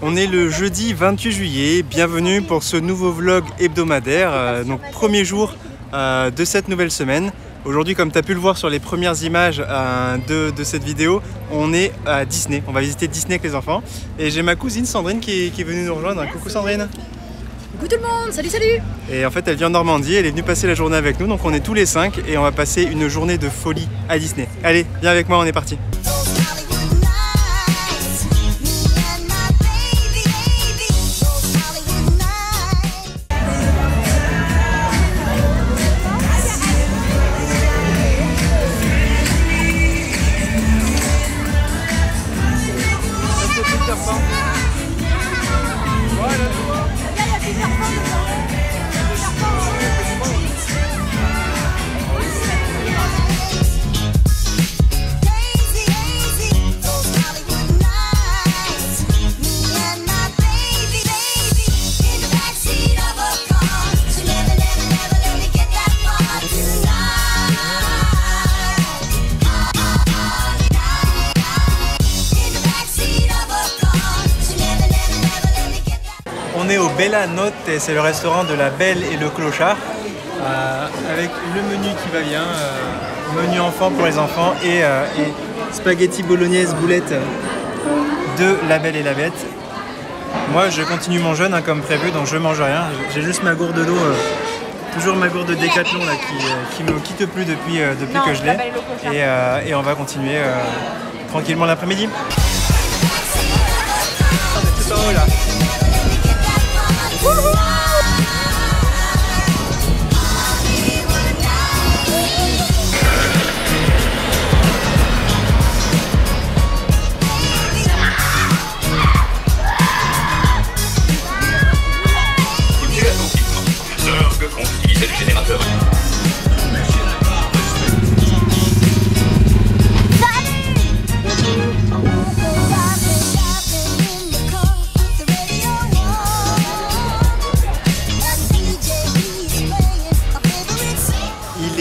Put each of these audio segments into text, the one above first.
On est le jeudi 28 juillet, bienvenue pour ce nouveau vlog hebdomadaire, donc premier jour de cette nouvelle semaine. Aujourd'hui, comme tu as pu le voir sur les premières images de cette vidéo, on est à Disney, on va visiter Disney avec les enfants. Et j'ai ma cousine Sandrine qui est venue nous rejoindre. Coucou Sandrine. Coucou tout le monde, salut salut. Et en fait elle vient en Normandie, elle est venue passer la journée avec nous, donc on est tous les 5 et on va passer une journée de folie à Disney. Allez, viens avec moi, on est parti. On est au Bella Notte, c'est le restaurant de la Belle et le Clochard, avec le menu qui va bien, menu enfant pour les enfants et spaghetti bolognaise boulette de la Belle et la Bête. Moi je continue mon jeûne comme prévu, donc je mange rien, j'ai juste ma gourde d'eau, toujours ma gourde Décathlon là, qui me quitte plus depuis que je l'ai, et on va continuer tranquillement l'après-midi. C'est tout en haut là.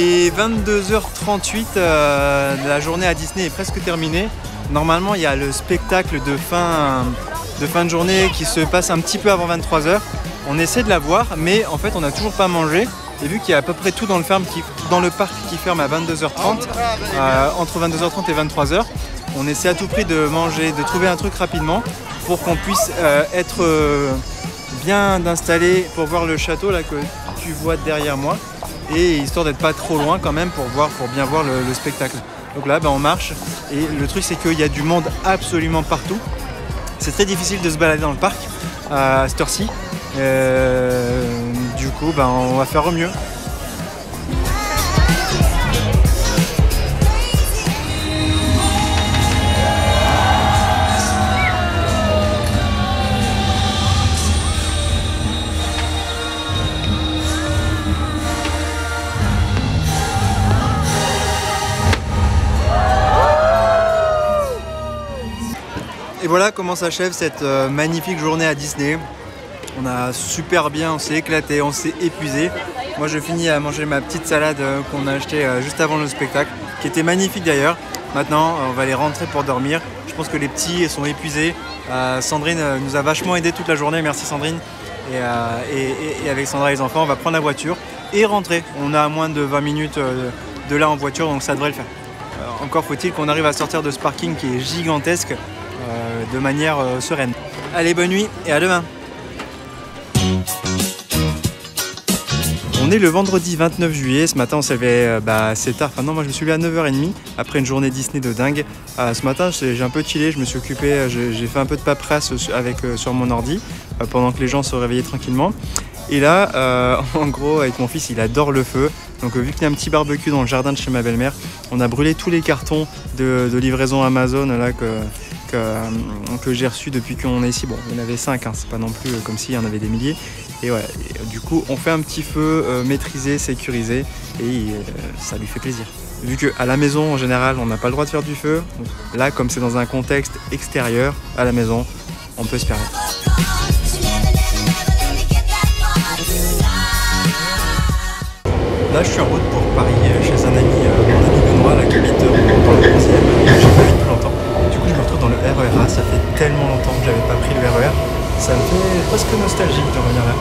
Il est 22h38, la journée à Disney est presque terminée. Normalement, il y a le spectacle de fin de journée qui se passe un petit peu avant 23h. On essaie de la voir, mais en fait, on n'a toujours pas mangé. Et vu qu'il y a à peu près tout dans le parc qui ferme à 22h30, entre 22h30 et 23h, on essaie à tout prix de manger, de trouver un truc rapidement pour qu'on puisse être bien installé pour voir le château là que tu vois derrière moi. Et histoire d'être pas trop loin quand même pour bien voir le spectacle. Donc là on marche et le truc c'est qu'il y a du monde absolument partout. C'est très difficile de se balader dans le parc à cette heure-ci. Du coup on va faire au mieux. Et voilà comment s'achève cette magnifique journée à Disney. On a super bien, on s'est éclaté, on s'est épuisé. Moi je finis à manger ma petite salade qu'on a achetée juste avant le spectacle, qui était magnifique d'ailleurs. Maintenant on va aller rentrer pour dormir. Je pense que les petits sont épuisés. Sandrine nous a vachement aidé toute la journée, merci Sandrine. Et avec Sandra et les enfants, on va prendre la voiture et rentrer. On a à moins de 20 minutes de là en voiture, donc ça devrait le faire. Encore faut-il qu'on arrive à sortir de ce parking qui est gigantesque de manière sereine. Allez, bonne nuit et à demain. On est le vendredi 29 juillet, ce matin on s'est levé assez tard, enfin non moi je me suis levé à 9h30 après une journée Disney de dingue. Ce matin j'ai un peu chillé, je me suis occupé, j'ai fait un peu de paperasse sur mon ordi pendant que les gens se réveillaient tranquillement. Et là, en gros avec mon fils il adore le feu, donc vu qu'il y a un petit barbecue dans le jardin de chez ma belle-mère, on a brûlé tous les cartons de livraison Amazon là que j'ai reçu depuis qu'on est ici. Bon, il y en avait 5, c'est pas non plus comme s'il y en avait des milliers. Et voilà, du coup, on fait un petit feu maîtrisé, sécurisé, et ça lui fait plaisir. Vu qu'à la maison, en général, on n'a pas le droit de faire du feu, donc là, comme c'est dans un contexte extérieur, à la maison, on peut se permettre. Là, je suis en route pour Paris, chez un ami, mon ami Benoît, là, qui habite dans le 11e, que j'ai pas vu depuis longtemps. Du coup, je me retrouve dans le RER A, ça fait tellement longtemps que j'avais pas pris le RER. Ça me fait presque nostalgique de revenir là.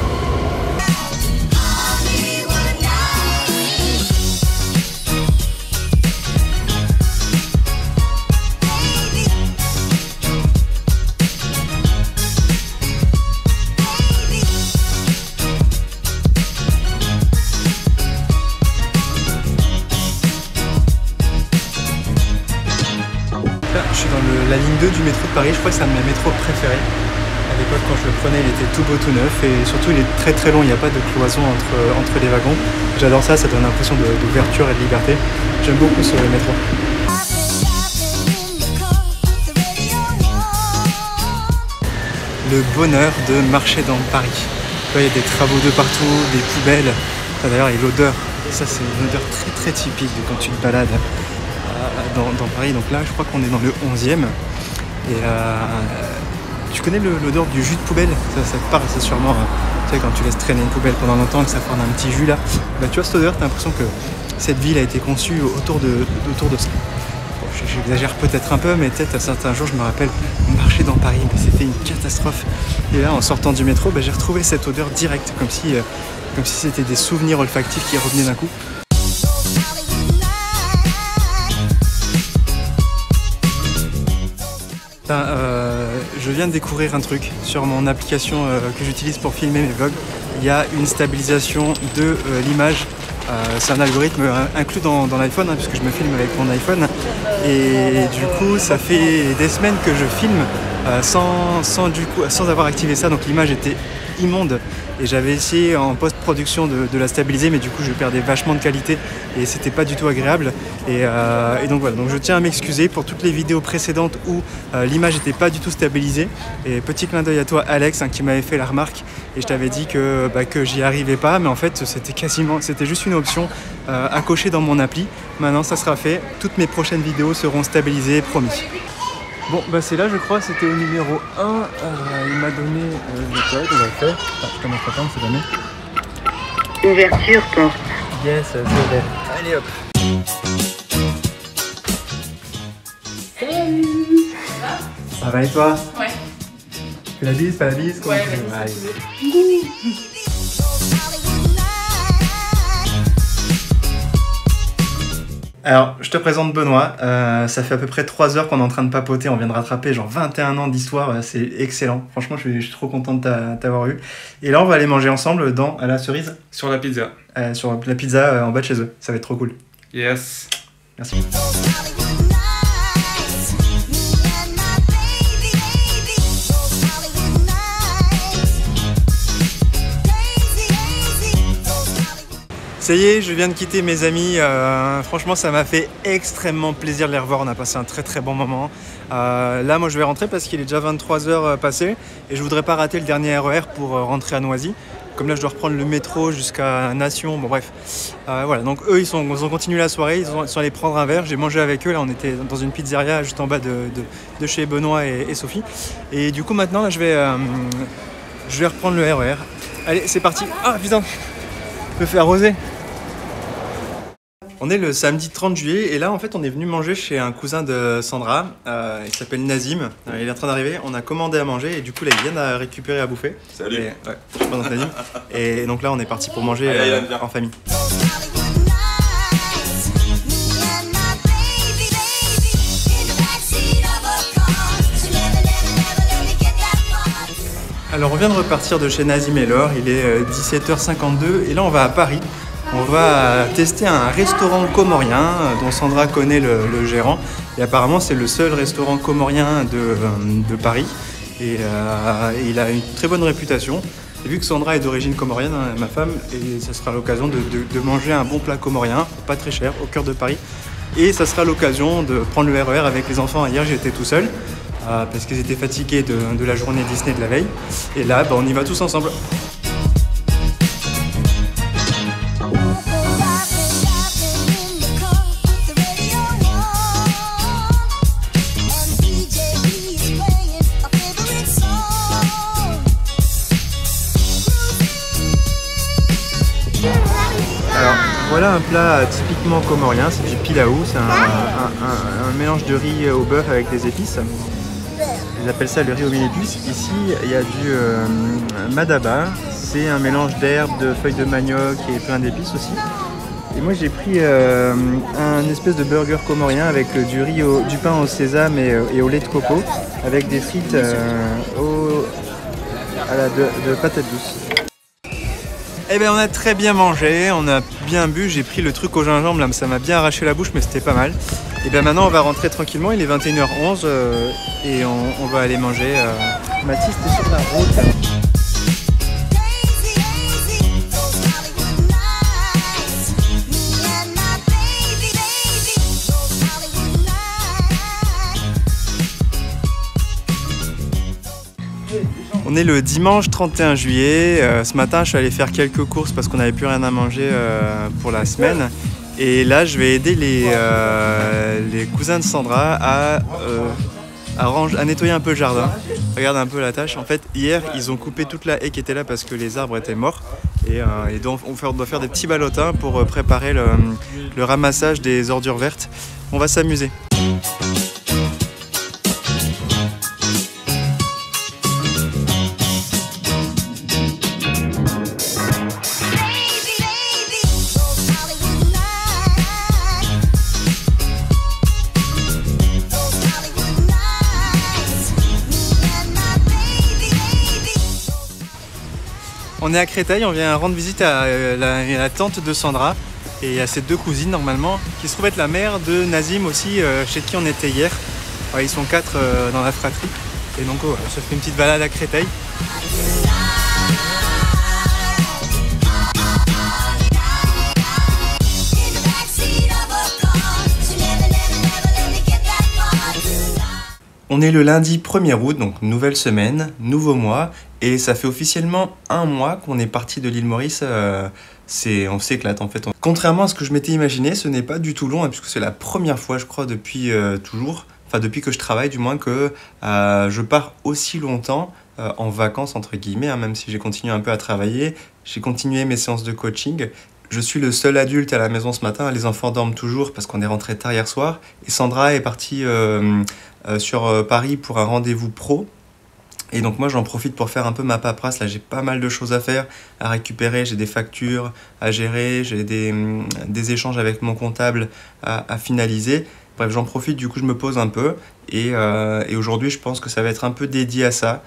Je suis dans la ligne 2 du métro de Paris, je crois que c'est un de mes métros préférés. À l'époque, quand je le prenais, il était tout beau, tout neuf, et surtout il est très très long, il n'y a pas de cloison entre les wagons. J'adore ça, ça donne l'impression d'ouverture et de liberté. J'aime beaucoup ce métro. Le bonheur de marcher dans Paris. Là, il y a des travaux de partout, des poubelles. D'ailleurs, il y a l'odeur. Ça, c'est une odeur très très typique de quand tu te balades dans Paris. Donc là, je crois qu'on est dans le 11e. Et tu connais l'odeur du jus de poubelle? Ça te parle, c'est sûrement. Tu sais, quand tu laisses traîner une poubelle pendant longtemps et que ça forme un petit jus là. Bah, tu vois, cette odeur, tu as l'impression que cette ville a été conçue autour de ça. Bon, j'exagère peut-être un peu, mais peut-être à certains jours, je me rappelle marcher dans Paris, mais c'était une catastrophe. Et là, en sortant du métro, bah, j'ai retrouvé cette odeur directe, comme si c'était des souvenirs olfactifs qui revenaient d'un coup. Je viens de découvrir un truc sur mon application que j'utilise pour filmer mes vlogs. Il y a une stabilisation de l'image. C'est un algorithme inclus dans l'iPhone, hein, puisque je me filme avec mon iPhone. Et du coup, ça fait des semaines que je filme sans avoir activé ça. Donc l'image était immonde. Et j'avais essayé en post-production de la stabiliser, mais du coup je perdais vachement de qualité et c'était pas du tout agréable. Et donc voilà, donc je tiens à m'excuser pour toutes les vidéos précédentes où l'image n'était pas du tout stabilisée. Et petit clin d'œil à toi Alex, hein, qui m'avait fait la remarque, et je t'avais dit que j'y arrivais pas, mais en fait c'était juste une option à cocher dans mon appli. Maintenant ça sera fait, toutes mes prochaines vidéos seront stabilisées, promis. Bon, bah c'est là, je crois, c'était au numéro 1. Il m'a donné le code, on va le faire. Enfin, je commence à attendre, c'est donné. Ouverture porte. Yes, c'est vrai. Allez hop. Salut. Ça va et toi? Ouais. Fais la bise, pas la bise? Ouais, Alors, je te présente Benoît. Ça fait à peu près 3 heures qu'on est en train de papoter. On vient de rattraper genre 21 ans d'histoire. C'est excellent. Franchement, je suis trop content de t'avoir eu. Et là, on va aller manger ensemble à la cerise. Sur la pizza. Sur la pizza en bas de chez eux. Ça va être trop cool. Yes. Merci. Ça y est, je viens de quitter mes amis. Franchement, ça m'a fait extrêmement plaisir de les revoir. On a passé un très très bon moment. Là, moi, je vais rentrer parce qu'il est déjà 23h passé et je voudrais pas rater le dernier RER pour rentrer à Noisy. Comme là, je dois reprendre le métro jusqu'à Nation. Bon, bref. Voilà. Donc, eux, ils ont continué la soirée. Ils sont allés prendre un verre. J'ai mangé avec eux. Là, on était dans une pizzeria juste en bas de chez Benoît et Sophie. Et du coup, maintenant, là, je vais reprendre le RER. Allez, c'est parti. Ah, putain, je me fais arroser. On est le samedi 30 juillet et là en fait on est venu manger chez un cousin de Sandra, il s'appelle Nazim, il est en train d'arriver, on a commandé à manger et du coup là il vient de récupérer à bouffer. Salut. Et, ouais, je présente Nazim. Et donc là on est parti pour manger en famille. Alors on vient de repartir de chez Nazim et Laure, il est 17h52 et là on va à Paris. On va tester un restaurant comorien dont Sandra connaît le gérant. Et apparemment, c'est le seul restaurant comorien de Paris. Et il a une très bonne réputation. Et vu que Sandra est d'origine comorienne, hein, ma femme, et ça sera l'occasion de manger un bon plat comorien, pas très cher, au cœur de Paris. Et ça sera l'occasion de prendre le RER avec les enfants. Hier, j'étais tout seul parce qu'ils étaient fatigués de la journée Disney de la veille. Et là, on y va tous ensemble. Voilà un plat typiquement comorien, c'est du pilaou, c'est un mélange de riz au beurre avec des épices. Ils appellent ça le riz aux mille épices. Ici, il y a du madaba. C'est un mélange d'herbes, de feuilles de manioc et plein d'épices aussi. Et moi, j'ai pris un espèce de burger comorien avec du pain au sésame et au lait de coco, avec des frites de patates douces. Eh bien, on a très bien mangé, on a bien bu. J'ai pris le truc au gingembre, là, ça m'a bien arraché la bouche, mais c'était pas mal. Et bien maintenant, on va rentrer tranquillement. Il est 21h11 et on va aller manger. Mathis, t'es sur la route. On est le dimanche 31 juillet. Ce matin, je suis allé faire quelques courses parce qu'on n'avait plus rien à manger pour la semaine. Et là, je vais aider les cousins de Sandra à nettoyer un peu le jardin. Regarde un peu la tâche. En fait, hier, ils ont coupé toute la haie qui était là parce que les arbres étaient morts. Et donc, on doit faire des petits ballotins pour préparer le ramassage des ordures vertes. On va s'amuser. On est à Créteil, on vient rendre visite à la tante de Sandra et à ses deux cousines normalement, qui se trouve être la mère de Nazim aussi, chez qui on était hier. Ouais, ils sont 4 dans la fratrie et donc voilà, ça fait une petite balade à Créteil. On est le lundi 1er août, donc nouvelle semaine, nouveau mois, et ça fait officiellement un mois qu'on est parti de l'île Maurice. On s'éclate en fait. Contrairement à ce que je m'étais imaginé, ce n'est pas du tout long, hein, puisque c'est la première fois, je crois, depuis toujours, enfin depuis que je travaille du moins, que je pars aussi longtemps en vacances, entre guillemets, hein, même si j'ai continué un peu à travailler. J'ai continué mes séances de coaching. Je suis le seul adulte à la maison ce matin, les enfants dorment toujours parce qu'on est rentré tard hier soir. Et Sandra est partie sur Paris pour un rendez-vous pro. Et donc moi j'en profite pour faire un peu ma paperasse. Là j'ai pas mal de choses à faire, à récupérer, j'ai des factures à gérer, j'ai des échanges avec mon comptable à finaliser. Bref, j'en profite, du coup je me pose un peu. Et aujourd'hui je pense que ça va être un peu dédié à ça.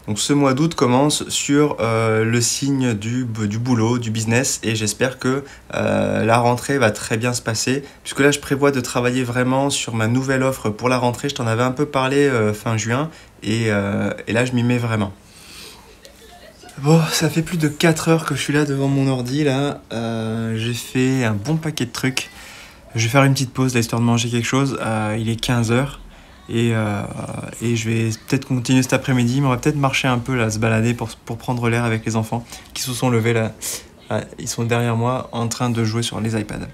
Donc ce mois d'août commence sur le signe du boulot, du business, et j'espère que la rentrée va très bien se passer, puisque là je prévois de travailler vraiment sur ma nouvelle offre pour la rentrée. Je t'en avais un peu parlé fin juin, et là je m'y mets vraiment. Bon, ça fait plus de 4 heures que je suis là devant mon ordi, là. J'ai fait un bon paquet de trucs. Je vais faire une petite pause là, histoire de manger quelque chose. Il est 15 heures. Et je vais peut-être continuer cet après-midi, mais on va peut-être marcher un peu là, se balader pour prendre l'air avec les enfants qui se sont levés là. Ils sont derrière moi en train de jouer sur les iPads.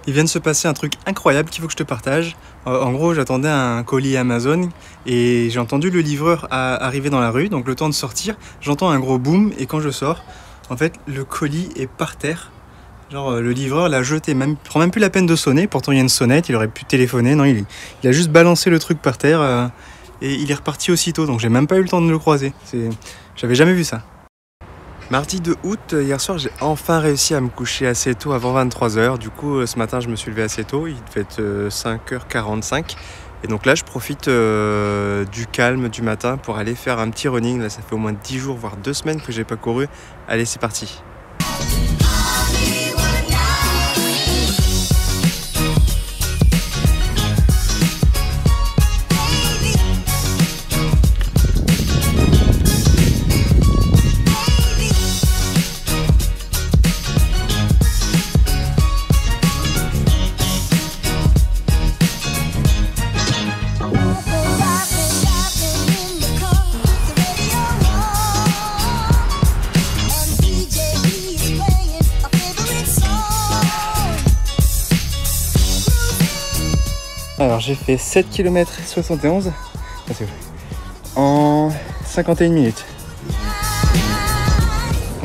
Il vient de se passer un truc incroyable qu'il faut que je te partage. En gros, j'attendais un colis Amazon et j'ai entendu le livreur arriver dans la rue. Donc le temps de sortir, j'entends un gros boom et quand je sors, en fait, le colis est par terre. Genre le livreur l'a jeté, prend même plus la peine de sonner, pourtant il y a une sonnette, il aurait pu téléphoner, non, il a juste balancé le truc par terre et il est reparti aussitôt, donc j'ai même pas eu le temps de le croiser, j'avais jamais vu ça. Mardi 2 août, hier soir j'ai enfin réussi à me coucher assez tôt, avant 23h, du coup ce matin je me suis levé assez tôt, il devait être 5h45, et donc là je profite du calme du matin pour aller faire un petit running, là ça fait au moins 10 jours, voire 2 semaines que j'ai pas couru, allez c'est parti. Alors j'ai fait 7 km 71 en 51 minutes.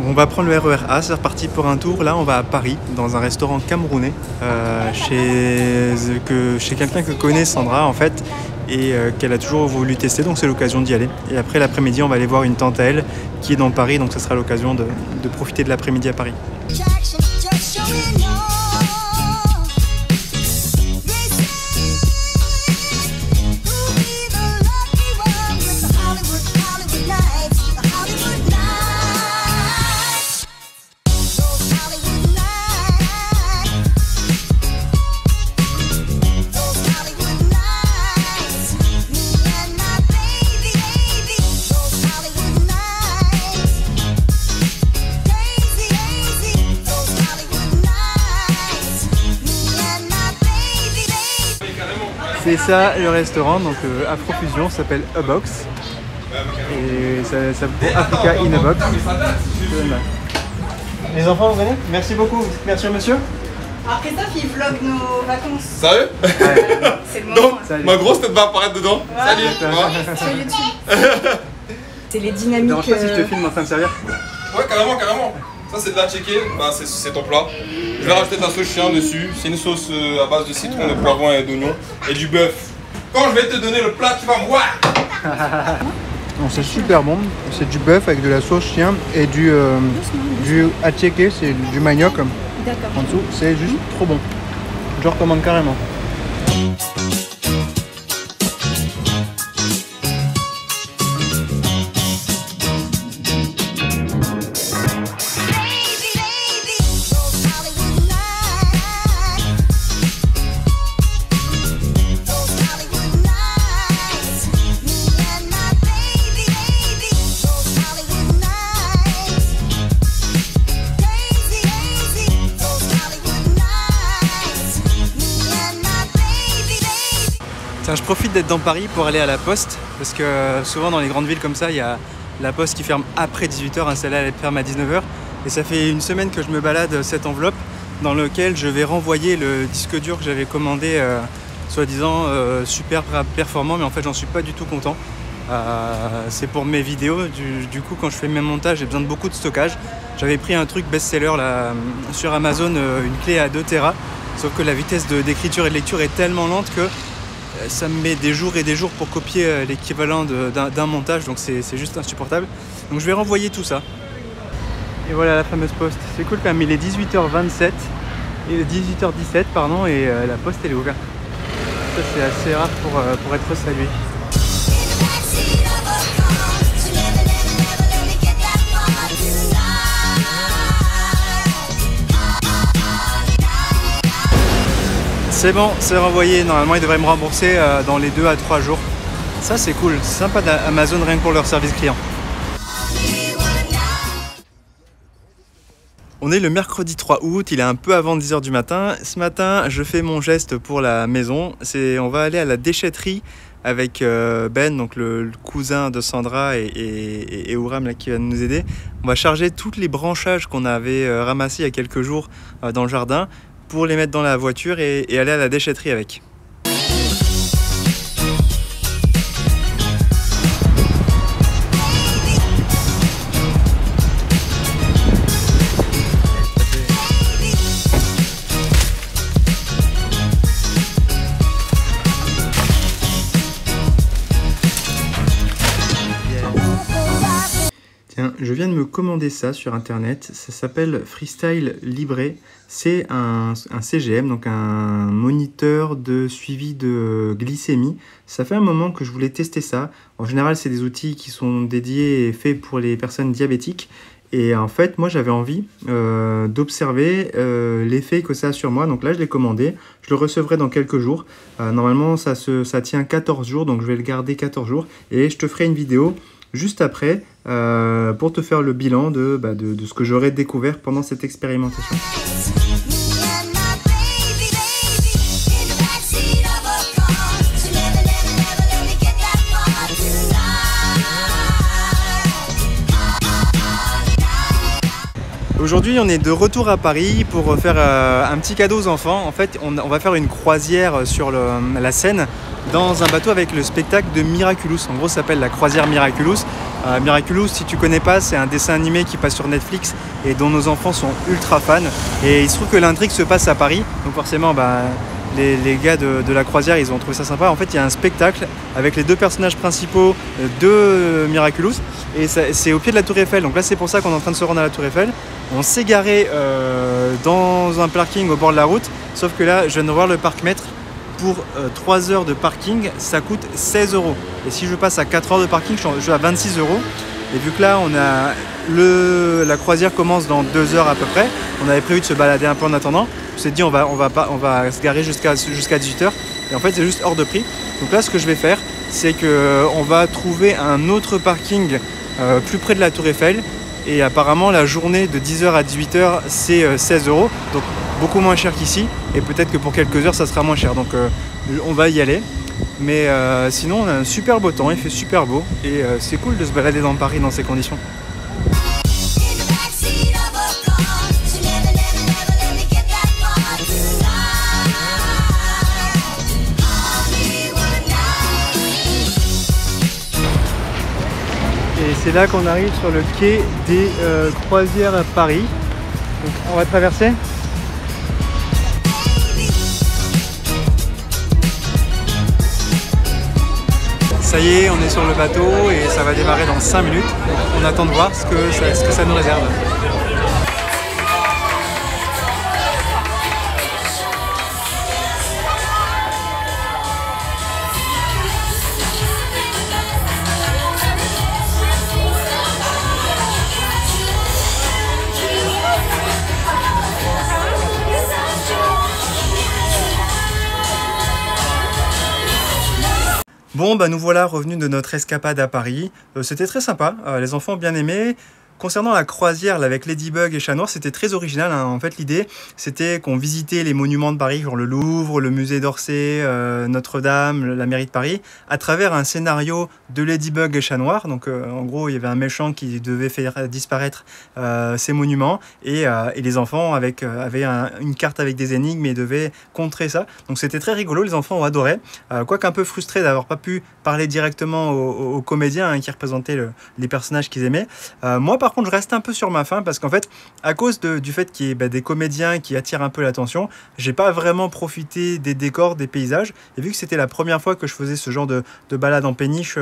On va prendre le RER A, c'est reparti pour un tour. Là on va à Paris, dans un restaurant camerounais, chez quelqu'un que connaît Sandra en fait. et qu'elle a toujours voulu tester, donc c'est l'occasion d'y aller. Et après l'après-midi, on va aller voir une tante à elle qui est dans Paris, donc ça sera l'occasion de profiter de l'après-midi à Paris. C'est ça le restaurant, donc Afrofusion, s'appelle A Box. Et ça pour Africa in a Box. Les enfants, vous venez? Merci beaucoup. Merci monsieur. Alors Christophe, il vlog nos vacances. Sérieux? C'est le moment. Donc, ma grosse tête va apparaître dedans. Salut. Sur YouTube. C'est les dynamiques. Ça dérange pas si je te filme en train de servir? Ouais, carrément, carrément. Ça, c'est de la checker. Bah, c'est ton plat. Je vais rajouter de la sauce chien dessus. C'est une sauce à base de citron, de poivron et d'oignon. Et du bœuf. Quand je vais te donner le plat, tu vas voir. C'est super bon. C'est du bœuf avec de la sauce chien et du attiéké, c'est du manioc. En dessous, c'est juste trop bon. Je recommande carrément. Tiens, je profite d'être dans Paris pour aller à la Poste parce que souvent dans les grandes villes comme ça, il y a la Poste qui ferme après 18h, hein, celle-là elle ferme à 19h et ça fait une semaine que je me balade cette enveloppe dans laquelle je vais renvoyer le disque dur que j'avais commandé soi-disant super performant, mais en fait j'en suis pas du tout content. C'est pour mes vidéos, du coup quand je fais mes montages j'ai besoin de beaucoup de stockage. J'avais pris un truc best-seller là, sur Amazon, une clé à 2 Tera, sauf que la vitesse d'écriture et de lecture est tellement lente que ça me met des jours et des jours pour copier l'équivalent d'un montage, donc c'est juste insupportable. Donc je vais renvoyer tout ça. Et voilà la fameuse poste. C'est cool quand même, il est 18h27, il est 18h17 pardon, et la poste elle est ouverte. Ça c'est assez rare pour être salué. C'est bon, c'est renvoyé. Normalement, ils devraient me rembourser dans les 2 à 3 jours. Ça, c'est cool. C'est sympa d'Amazon rien que pour leur service client. On est le mercredi 3 août, il est un peu avant 10h du matin. Ce matin, je fais mon geste pour la maison. On va aller à la déchetterie avec Ben, donc le cousin de Sandra et Ouram là, qui va nous aider. On va charger tous les branchages qu'on avait ramassés il y a quelques jours dans le jardin pour les mettre dans la voiture et aller à la déchetterie avec. Tiens, je viens de me commander ça sur internet, ça s'appelle Freestyle Libre. C'est un CGM, donc un moniteur de suivi de glycémie. Ça fait un moment que je voulais tester ça. En général, c'est des outils qui sont dédiés et faits pour les personnes diabétiques. Et en fait, moi, j'avais envie d'observer l'effet que ça a sur moi. Donc là, je l'ai commandé. Je le recevrai dans quelques jours. Normalement, ça tient 14 jours, donc je vais le garder 14 jours. Et je te ferai une vidéo juste après pour te faire le bilan de ce que j'aurais découvert pendant cette expérimentation. Aujourd'hui, on est de retour à Paris pour faire un petit cadeau aux enfants. En fait, on va faire une croisière sur la Seine dans un bateau avec le spectacle de Miraculous. En gros, ça s'appelle la croisière Miraculous. Miraculous, si tu connais pas, c'est un dessin animé qui passe sur Netflix et dont nos enfants sont ultra fans. Et il se trouve que l'intrigue se passe à Paris. Donc forcément, les gars de la croisière, ils ont trouvé ça sympa. En fait, il y a un spectacle avec les deux personnages principaux de Miraculous. Et c'est au pied de la Tour Eiffel. Donc là, c'est pour ça qu'on est en train de se rendre à la Tour Eiffel. On s'est garé dans un parking au bord de la route. Sauf que là, je viens de voir le parc-mètre. Pour 3 heures de parking, ça coûte 16 €. Et si je passe à 4 heures de parking, je suis à 26 €. Et vu que là, la croisière commence dans 2 heures à peu près, on avait prévu de se balader un peu en attendant. On s'est dit on va se garer jusqu'à 18 h. Et en fait, c'est juste hors de prix. Donc là, ce que je vais faire, c'est qu'on va trouver un autre parking plus près de la Tour Eiffel. Et apparemment, la journée de 10 h à 18 h, c'est 16 €. Donc beaucoup moins cher qu'ici. Et peut-être que pour quelques heures, ça sera moins cher. Donc on va y aller. Mais sinon, on a un super beau temps. Il fait super beau. Et c'est cool de se balader dans Paris dans ces conditions. Et c'est là qu'on arrive sur le quai des croisières à Paris. Donc, on va traverser. Ça y est, on est sur le bateau et ça va démarrer dans 5 minutes. Donc, on attend de voir ce que ça nous réserve. Bon, bah nous voilà revenus de notre escapade à Paris. C'était très sympa, les enfants ont bien aimé. Concernant la croisière là, avec Ladybug et Chat Noir, c'était très original. Hein. En fait, l'idée, c'était qu'on visitait les monuments de Paris, genre le Louvre, le musée d'Orsay, Notre-Dame, la mairie de Paris, à travers un scénario de Ladybug et Chat Noir. Donc, en gros, il y avait un méchant qui devait faire disparaître ces monuments. Et les enfants avaient une carte avec des énigmes et devaient contrer ça. Donc, c'était très rigolo. Les enfants ont adoré. Quoique un peu frustrés d'avoir pas pu parler directement aux comédiens hein, qui représentaient les personnages qu'ils aimaient. Moi, par contre, je reste un peu sur ma faim parce qu'en fait, à cause du fait qu'il y ait des comédiens qui attirent un peu l'attention, j'ai pas vraiment profité des décors, des paysages. Et vu que c'était la première fois que je faisais ce genre de balade en péniche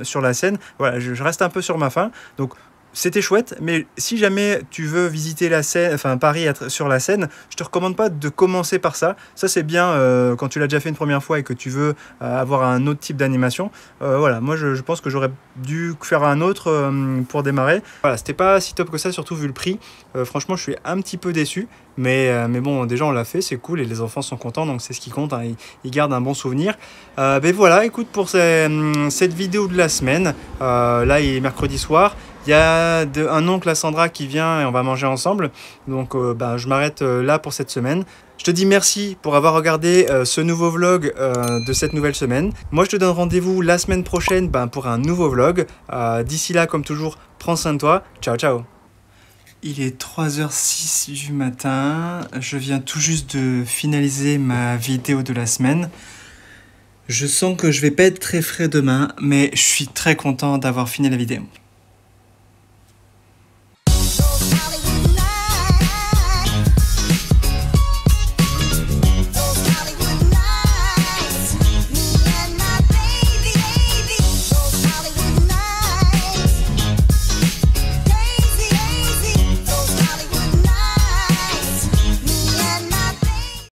sur la Seine, voilà, je reste un peu sur ma faim. Donc, c'était chouette, mais si jamais tu veux visiter la Seine, enfin Paris sur la Seine, je te recommande pas de commencer par ça. Ça c'est bien quand tu l'as déjà fait une première fois et que tu veux avoir un autre type d'animation. Voilà, moi je pense que j'aurais dû faire un autre pour démarrer. Voilà, c'était pas si top que ça, surtout vu le prix. Franchement, je suis un petit peu déçu. Mais bon, déjà on l'a fait, c'est cool et les enfants sont contents, donc c'est ce qui compte, hein, ils gardent un bon souvenir. Mais voilà, écoute, pour cette vidéo de la semaine, là il est mercredi soir, il y a un oncle à Sandra qui vient et on va manger ensemble, donc je m'arrête là pour cette semaine. Je te dis merci pour avoir regardé ce nouveau vlog de cette nouvelle semaine. Moi je te donne rendez-vous la semaine prochaine pour un nouveau vlog. D'ici là, comme toujours, prends soin de toi, ciao ciao. Il est 3h06 du matin, je viens tout juste de finaliser ma vidéo de la semaine. Je sens que je vais pas être très frais demain, mais je suis très content d'avoir fini la vidéo.